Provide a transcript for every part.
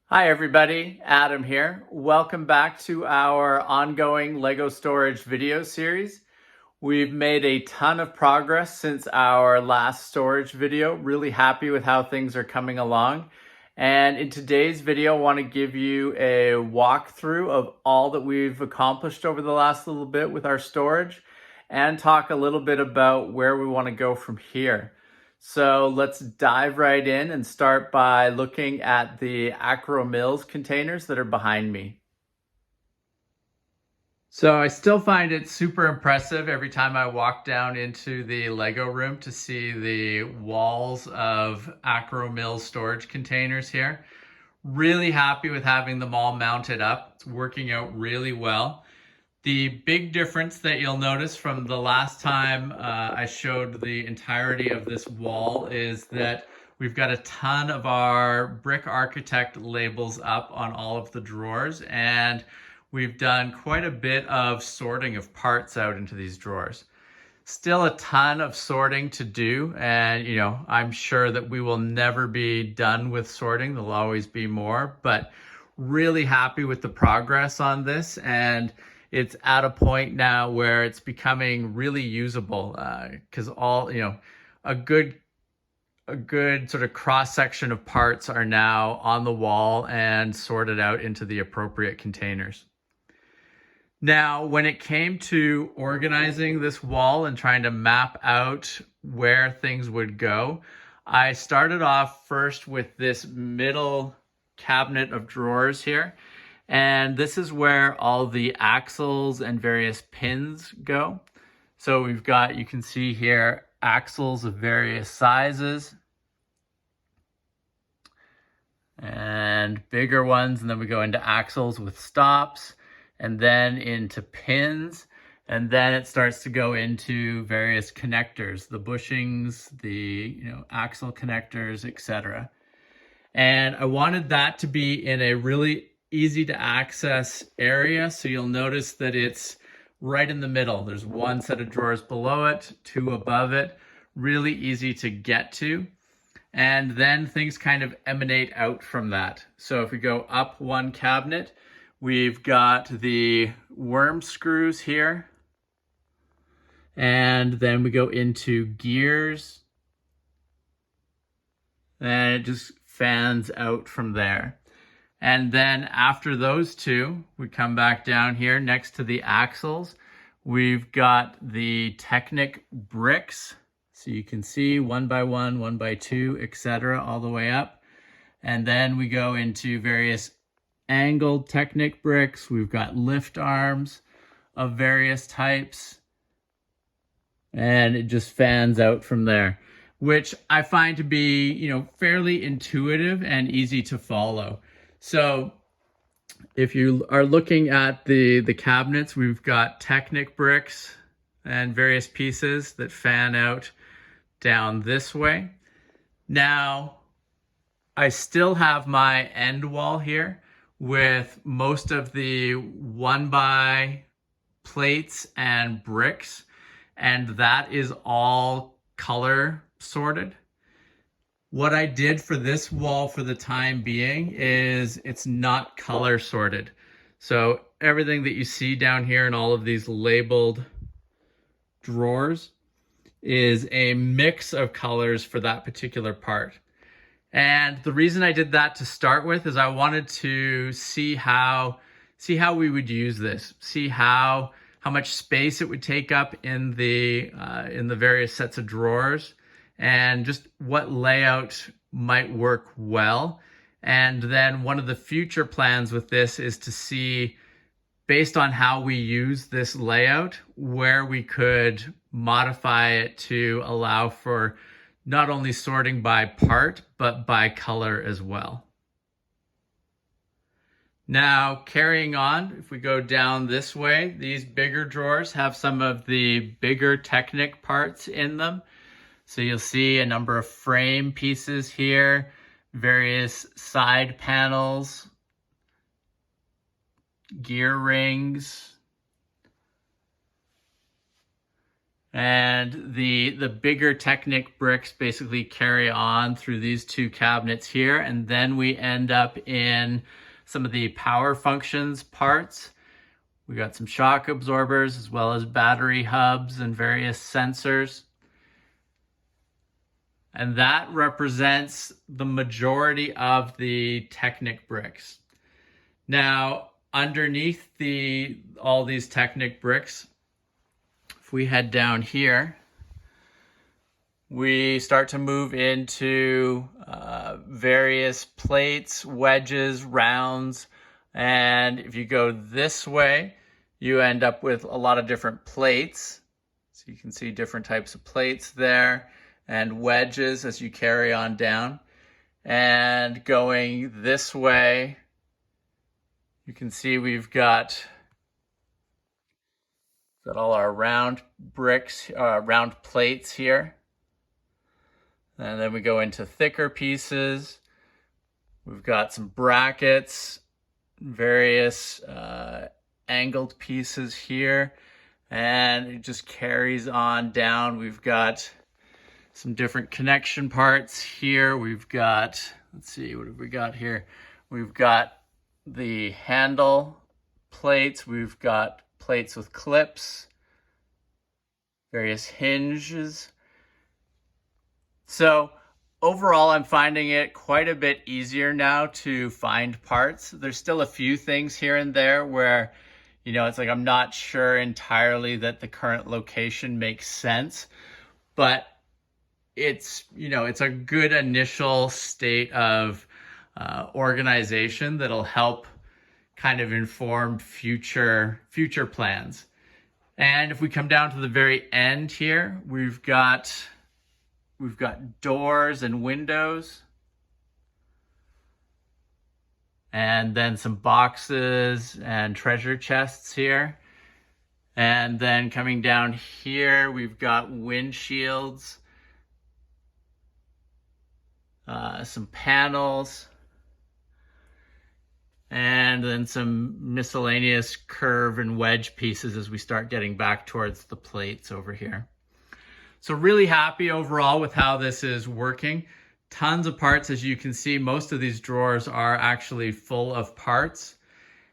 Hi everybody, Adam here. Welcome back to our ongoing Lego storage video series. We've made a ton of progress since our last storage video. Really happy with how things are coming along. And in today's video, I want to give you a walkthrough of all that we've accomplished over the last little bit with our storage and talk a little bit about where we want to go from here. So let's dive right in and start by looking at the Akro-Mils containers that are behind me. So I still find it super impressive every time I walk down into the Lego room to see the walls of Akro-Mils storage containers here. Really happy with having them all mounted up. It's working out really well. The big difference that you'll notice from the last time I showed the entirety of this wall is that we've got a ton of our Brick Architect labels up on all of the drawers, and we've done quite a bit of sorting of parts out into these drawers. Still a ton of sorting to do, and I'm sure that we will never be done with sorting. There'll always be more, but really happy with the progress on this, and it's at a point now where it's becoming really usable because a good sort of cross section of parts are now on the wall and sorted out into the appropriate containers. Now, when it came to organizing this wall and trying to map out where things would go, I started off first with this middle cabinet of drawers here. And this is where all the axles and various pins go. So we've got, you can see here, axles of various sizes and bigger ones. And then we go into axles with stops and then into pins. And then it starts to go into various connectors, the bushings, the axle connectors, etc. And I wanted that to be in a really easy to access area. So you'll notice that it's right in the middle. There's one set of drawers below it, two above it, really easy to get to. And then things kind of emanate out from that. So if we go up one cabinet, we've got the worm screws here. And then we go into gears. And it just fans out from there. And then after those two, we come back down here next to the axles. We've got the Technic bricks. So you can see 1 by 1, 1 by 2, etc. all the way up. And then we go into various angled Technic bricks. We've got lift arms of various types. And it just fans out from there, which I find to be, fairly intuitive and easy to follow. So if you are looking at the cabinets, we've got Technic bricks and various pieces that fan out down this way. Now, I still have my end wall here with most of the 1 by plates and bricks, and that is all color sorted. What I did for this wall for the time being is it's not color sorted. So everything that you see down here in all of these labeled drawers is a mix of colors for that particular part. And the reason I did that to start with is I wanted to see how we would use this, see how much space it would take up in the various sets of drawers, and just what layout might work well. And then one of the future plans with this is to see, based on how we use this layout, where we could modify it to allow for not only sorting by part, but by color as well. Now, carrying on, if we go down this way, these bigger drawers have some of the bigger Technic parts in them. So you'll see a number of frame pieces here, various side panels, gear rings, And the bigger Technic bricks basically carry on through these two cabinets here. And then we end up in some of the power functions parts. We got some shock absorbers as well as battery hubs and various sensors. And that represents the majority of the Technic bricks. Now, underneath all these Technic bricks, if we head down here, we start to move into various plates, wedges, rounds, and if you go this way, you end up with a lot of different plates. So you can see different types of plates there, and wedges as you carry on down. And going this way, you can see we've got all our round bricks, round plates here. And then we go into thicker pieces. We've got some brackets, various angled pieces here, and it just carries on down. We've got some different connection parts here. We've got, let's see, what have we got here? We've got the handle plates. We've got plates with clips, various hinges. So overall, I'm finding it quite a bit easier now to find parts. There's still a few things here and there where, you know, it's like I'm not sure entirely that the current location makes sense, but it's, you know, it's a good initial state of organization that'll help kind of inform future plans. And if we come down to the very end here, we've got doors and windows, and then some boxes and treasure chests here. And then coming down here, we've got windshields, some panels, and then some miscellaneous curve and wedge pieces as we start getting back towards the plates over here. So really happy overall with how this is working. Tons of parts, as you can see. Most of these drawers are actually full of parts.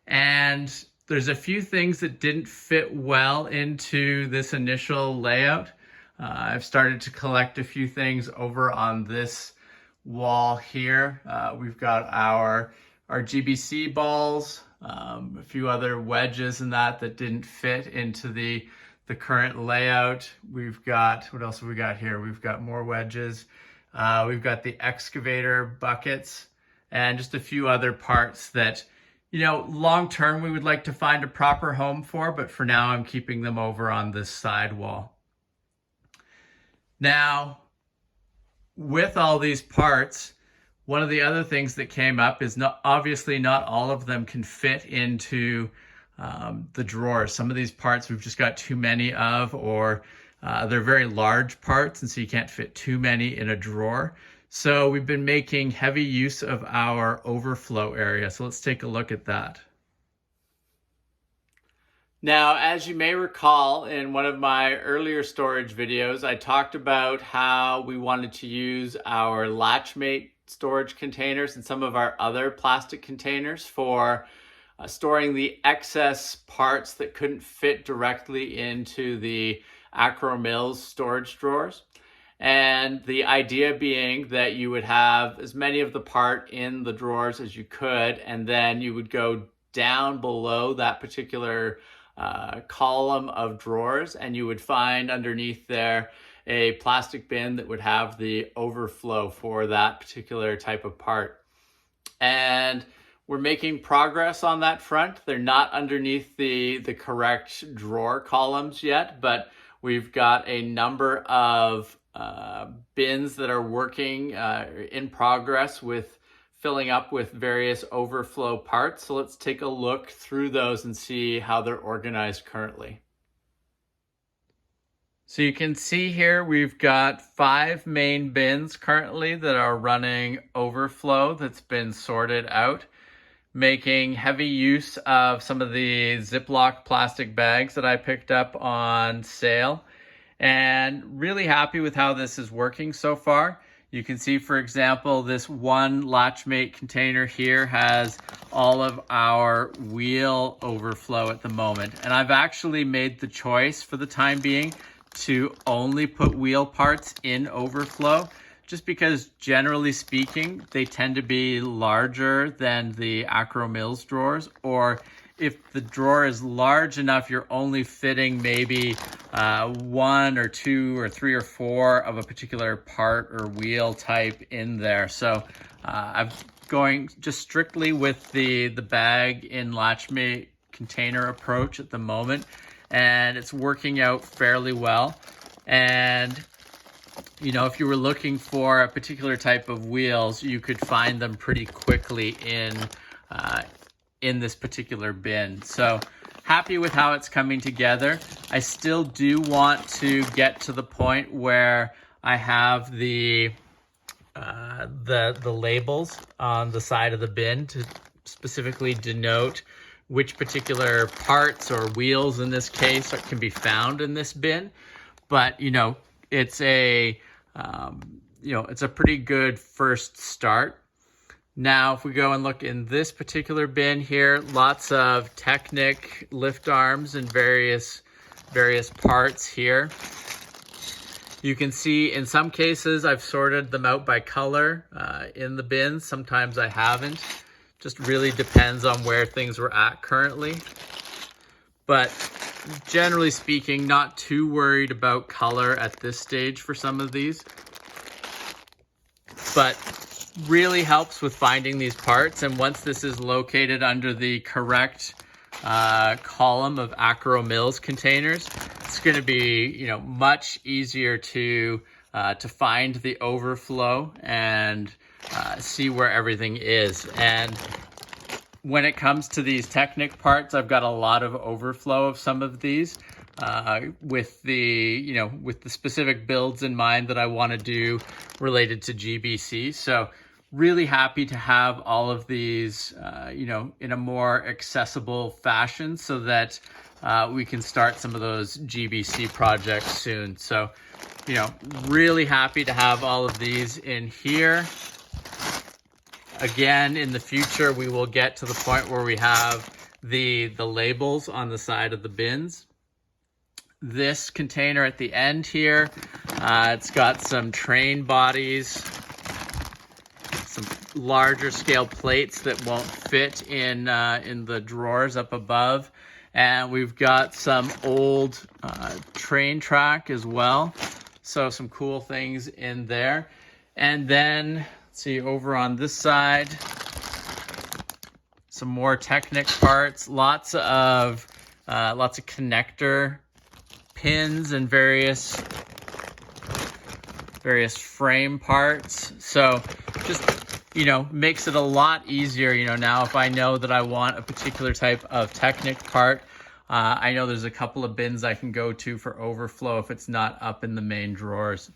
And there's a few things that didn't fit well into this initial layout. I've started to collect a few things over on this wall here. We've got our GBC balls, a few other wedges and that didn't fit into the current layout. We've got, what else have we got here? We've got more wedges. We've got the excavator buckets and just a few other parts that, you know, long term we would like to find a proper home for, but for now I'm keeping them over on this side wall. Now, with all these parts, one of the other things that came up is obviously not all of them can fit into the drawers. Some of these parts we've just got too many of, or they're very large parts, and so you can't fit too many in a drawer. So we've been making heavy use of our overflow area. So let's take a look at that. Now, as you may recall, in one of my earlier storage videos, I talked about how we wanted to use our Latchmate storage containers and some of our other plastic containers for storing the excess parts that couldn't fit directly into the Akro-Mils storage drawers. And the idea being that you would have as many of the part in the drawers as you could, and then you would go down below that particular column of drawers, and you would find underneath there a plastic bin that would have the overflow for that particular type of part. And we're making progress on that front. They're not underneath the correct drawer columns yet, but we've got a number of bins that are working in progress with filling up with various overflow parts. So let's take a look through those and see how they're organized currently. So you can see here we've got 5 main bins currently that are running overflow that's been sorted out, making heavy use of some of the Ziploc plastic bags that I picked up on sale. and really happy with how this is working so far. You can see, for example, this one Latchmate container here has all of our wheel overflow at the moment. And I've actually made the choice for the time being to only put wheel parts in overflow, just because generally speaking, they tend to be larger than the Akro-Mils drawers, or if the drawer is large enough, you're only fitting maybe 1 or 2 or 3 or 4 of a particular part or wheel type in there. So I'm going just strictly with the bag in Latchmate container approach at the moment, and it's working out fairly well. And you know, if you were looking for a particular type of wheels, you could find them pretty quickly in this particular bin. So happy with how it's coming together. I still do want to get to the point where I have the labels on the side of the bin to specifically denote which particular parts or wheels in this case can be found in this bin. But you know, it's a it's a pretty good first start. Now, if we go and look in this particular bin here, lots of Technic lift arms and various parts here. You can see in some cases I've sorted them out by color in the bin. Sometimes I haven't. Just really depends on where things were at currently. But generally speaking, not too worried about color at this stage for some of these. But really helps with finding these parts, and once this is located under the correct column of Akro-Mils containers, it's going to be, you know, much easier to find the overflow and see where everything is. And when it comes to these Technic parts, I've got a lot of overflow of some of these with the specific builds in mind that I want to do related to GBC. So really happy to have all of these, in a more accessible fashion so that we can start some of those GBC projects soon. So, you know, really happy to have all of these in here. Again, in the future, we will get to the point where we have the labels on the side of the bins. This container at the end here, it's got some train bodies, some larger scale plates that won't fit in the drawers up above. And we've got some old train track as well. So some cool things in there. And then, let's see, over on this side, some more Technic parts, lots of connector pins and various frame parts. So just, you know, makes it a lot easier. You know, now if I know that I want a particular type of Technic part, I know there's a couple of bins I can go to for overflow if it's not up in the main drawers.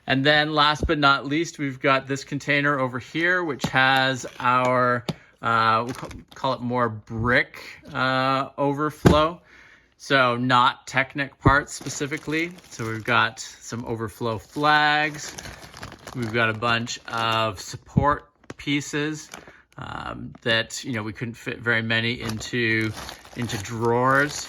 And then last but not least, we've got this container over here, which has our, we'll call it more brick overflow. So not Technic parts specifically. So we've got some overflow flags. We've got a bunch of support pieces that, you know, we couldn't fit very many into drawers.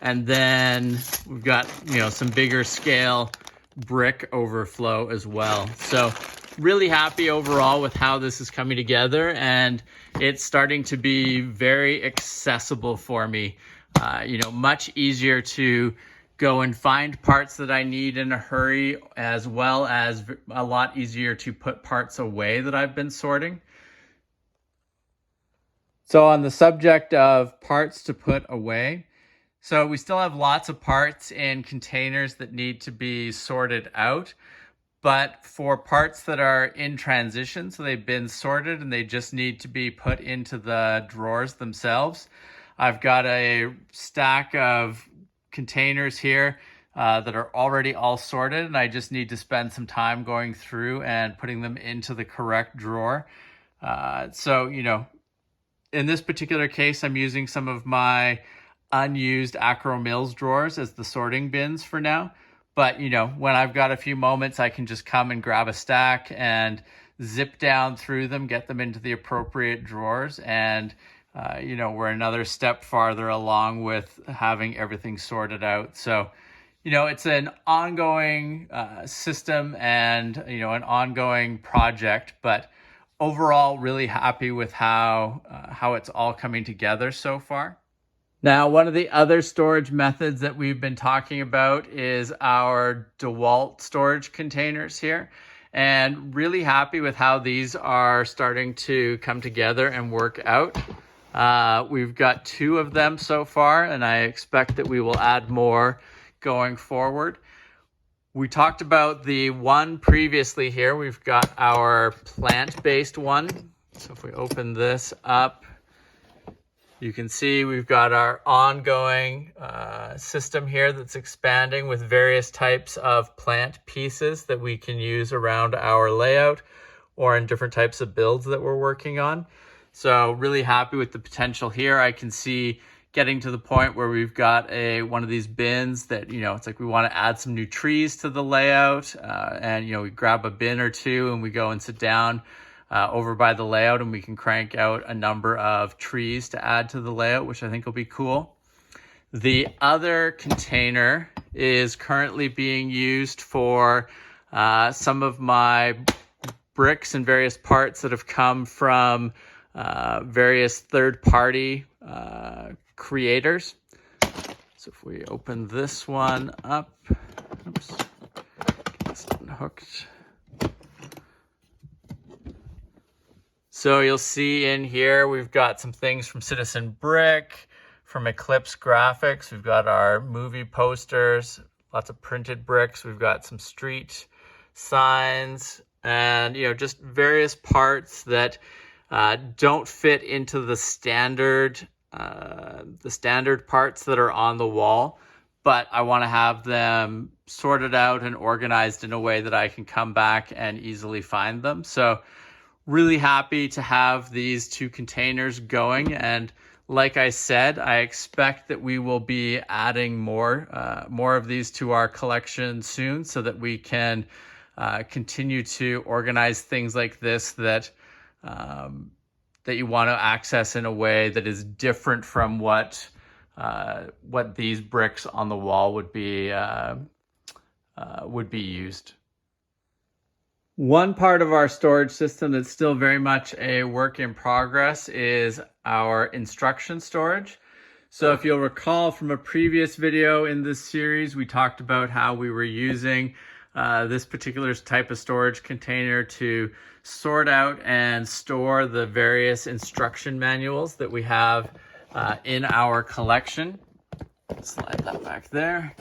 And then we've got, you know, some bigger scale brick overflow as well. So really happy overall with how this is coming together, and it's starting to be very accessible for me. Much easier to go and find parts that I need in a hurry, as well as a lot easier to put parts away that I've been sorting. So on the subject of parts to put away, so we still have lots of parts in containers that need to be sorted out. But for parts that are in transition, so they've been sorted and they just need to be put into the drawers themselves, I've got a stack of containers here that are already all sorted, and I just need to spend some time going through and putting them into the correct drawer. So, you know, in this particular case, I'm using some of my unused Akro-Mils drawers as the sorting bins for now. But, you know, when I've got a few moments, I can just come and grab a stack and zip down through them, get them into the appropriate drawers. And, you know, we're another step farther along with having everything sorted out. So, you know, it's an ongoing system and, you know, an ongoing project, but overall really happy with how it's all coming together so far. Now, one of the other storage methods that we've been talking about is our DeWalt storage containers here, and really happy with how these are starting to come together and work out. We've got 2 of them so far, and I expect that we will add more going forward. We talked about the one previously here. We've got our plant-based one. So if we open this up, you can see we've got our ongoing system here that's expanding with various types of plant pieces that we can use around our layout or in different types of builds that we're working on. So really happy with the potential here. I can see getting to the point where we've got one of these bins that, you know, it's like we want to add some new trees to the layout, and, you know, we grab a bin or 2 and we go and sit down over by the layout, and we can crank out a number of trees to add to the layout, which I think will be cool. The other container is currently being used for some of my bricks and various parts that have come from various third-party creators. So if we open this one up, oops, get this unhooked. So you'll see in here, we've got some things from Citizen Brick, from Eclipse Graphics. We've got our movie posters, lots of printed bricks. We've got some street signs and, you know, just various parts that don't fit into the standard parts that are on the wall, but I want to have them sorted out and organized in a way that I can come back and easily find them. So really happy to have these 2 containers going, and like I said, I expect that we will be adding more of these to our collection soon, so that we can continue to organize things like this that you want to access in a way that is different from what these bricks on the wall would be used. One part of our storage system that's still very much a work in progress is our instruction storage. So if you'll recall from a previous video in this series, we talked about how we were using this particular type of storage container to sort out and store the various instruction manuals that we have in our collection. Slide that back there.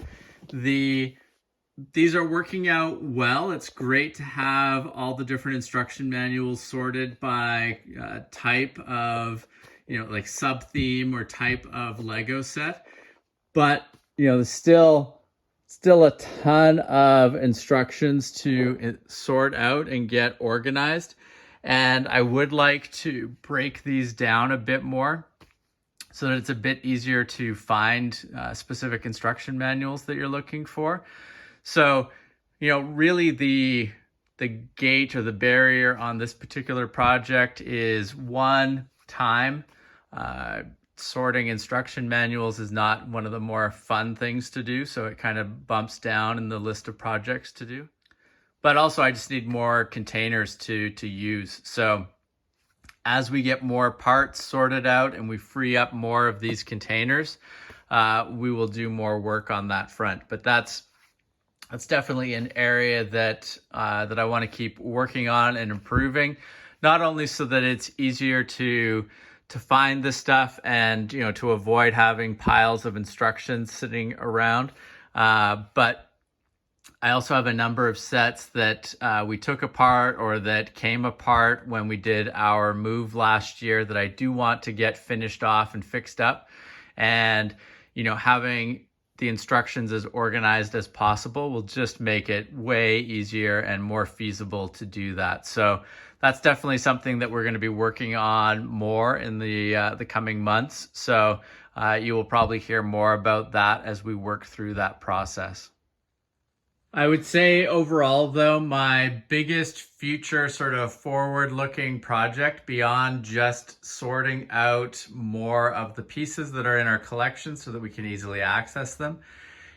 These are working out well. It's great to have all the different instruction manuals sorted by type of, you know, like sub-theme or type of Lego set. But, you know, there's still a ton of instructions to sort out and get organized. And I would like to break these down a bit more so that it's a bit easier to find specific instruction manuals that you're looking for. So, you know, really the gate or the barrier on this particular project is time. Sorting instruction manuals is not one of the more fun things to do, so it kind of bumps down in the list of projects to do. But also I just need more containers to use. So as we get more parts sorted out and we free up more of these containers, we will do more work on that front. But that's definitely an area that I want to keep working on and improving, not only so that it's easier to find this stuff and, you know, to avoid having piles of instructions sitting around, but I also have a number of sets that we took apart or that came apart when we did our move last year that I do want to get finished off and fixed up. And, you know, having the instructions as organized as possible will just make it way easier and more feasible to do that. So that's definitely something that we're going to be working on more in the coming months. So you will probably hear more about that as we work through that process. I would say overall, though, my biggest future sort of forward-looking project beyond just sorting out more of the pieces that are in our collection so that we can easily access them,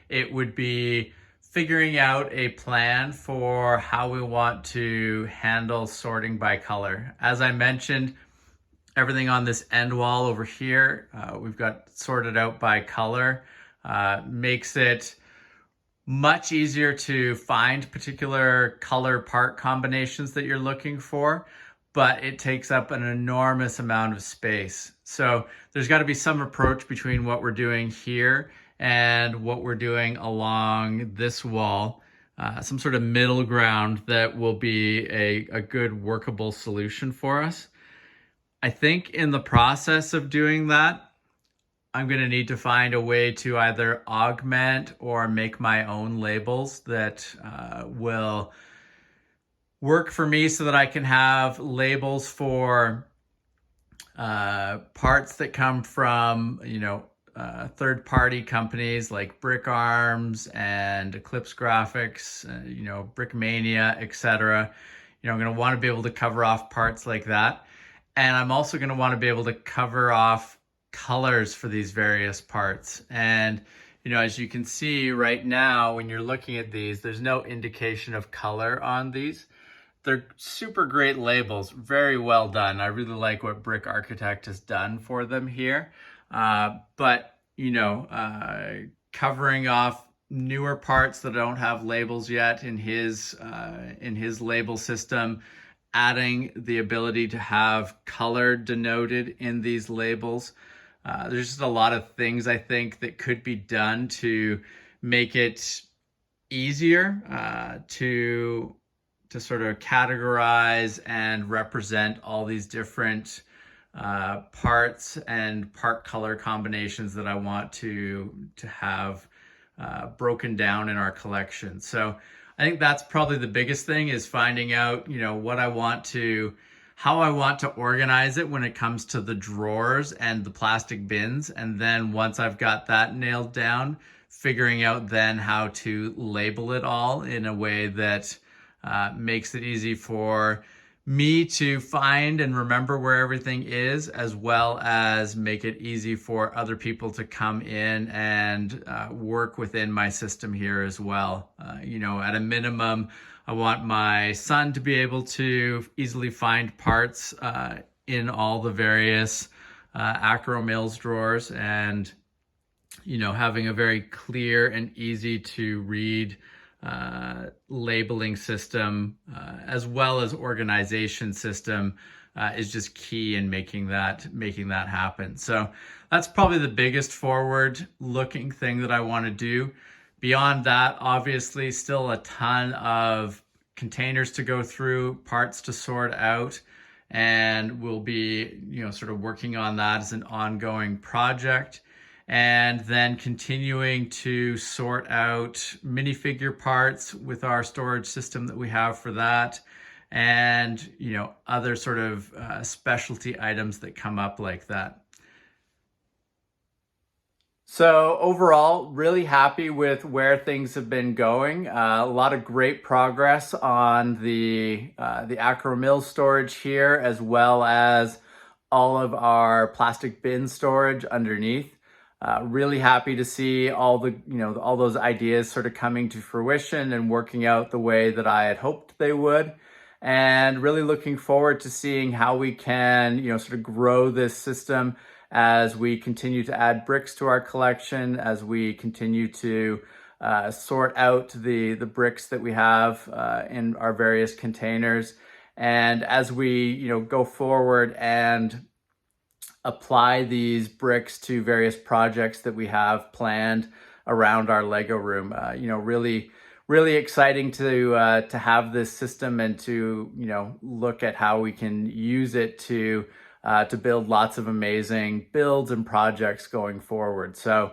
it would be figuring out a plan for how we want to handle sorting by color. As I mentioned, everything on this end wall over here, we've got sorted out by color, makes it much easier to find particular color part combinations that you're looking for, but it takes up an enormous amount of space. So there's got to be some approach between what we're doing here and what we're doing along this wall, some sort of middle ground that will be a good workable solution for us. I think in the process of doing that, I'm going to need to find a way to either augment or make my own labels that will work for me so that I can have labels for parts that come from, third-party companies like Brick Arms and Eclipse Graphics, Brickmania, etc. I'm going to want to be able to cover off parts like that. And I'm also going to want to be able to cover off colors for these various parts. And as you can see right now, when you're looking at these, there's no indication of color on these. They're super great labels, very well done. I really like what Brick Architect has done for them here. But covering off newer parts that don't have labels yet in his label system, adding the ability to have color denoted in these labels. There's just a lot of things I think that could be done to make it easier to sort of categorize and represent all these different parts and part color combinations that I want to have broken down in our collection. So I think that's probably the biggest thing, is finding out how I want to organize it when it comes to the drawers and the plastic bins. And then once I've got that nailed down, figuring out then how to label it all in a way that makes it easy for me to find and remember where everything is, as well as make it easy for other people to come in and work within my system here as well. At a minimum, I want my son to be able to easily find parts in all the various Akro-Mils drawers, and having a very clear and easy to read labeling system as well as organization system is just key in making that happen. So that's probably the biggest forward looking thing that I want to do. Beyond that, obviously still a ton of containers to go through, parts to sort out, and we'll be sort of working on that as an ongoing project. And then continuing to sort out minifigure parts with our storage system that we have for that, and other sort of specialty items that come up like that. So overall, really happy with where things have been going. A lot of great progress on the Akro-Mils storage here, as well as all of our plastic bin storage underneath. Really happy to see all those ideas sort of coming to fruition and working out the way that I had hoped they would, and really looking forward to seeing how we can sort of grow this system as we continue to add bricks to our collection, as we continue to sort out the bricks that we have in our various containers, and as we go forward and apply these bricks to various projects that we have planned around our Lego room. Really exciting to have this system and to look at how we can use it to build lots of amazing builds and projects going forward. So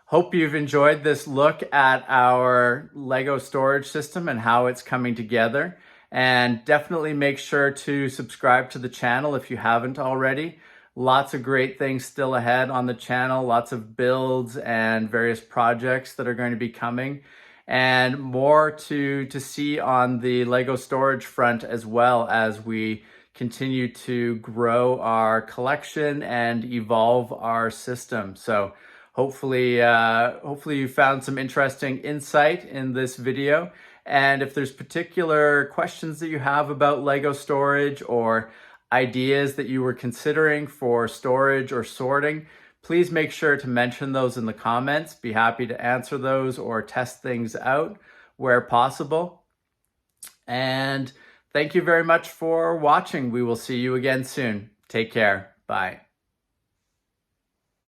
hope you've enjoyed this look at our Lego storage system and how it's coming together. And definitely make sure to subscribe to the channel if you haven't already. Lots of great things still ahead on the channel, lots of builds and various projects that are going to be coming, and more to see on the Lego storage front, as well as we continue to grow our collection and evolve our system. So hopefully you found some interesting insight in this video. And if there's particular questions that you have about Lego storage or ideas that you were considering for storage or sorting, please make sure to mention those in the comments. Be happy to answer those or test things out where possible. And thank you very much for watching. We will see you again soon. Take care. Bye.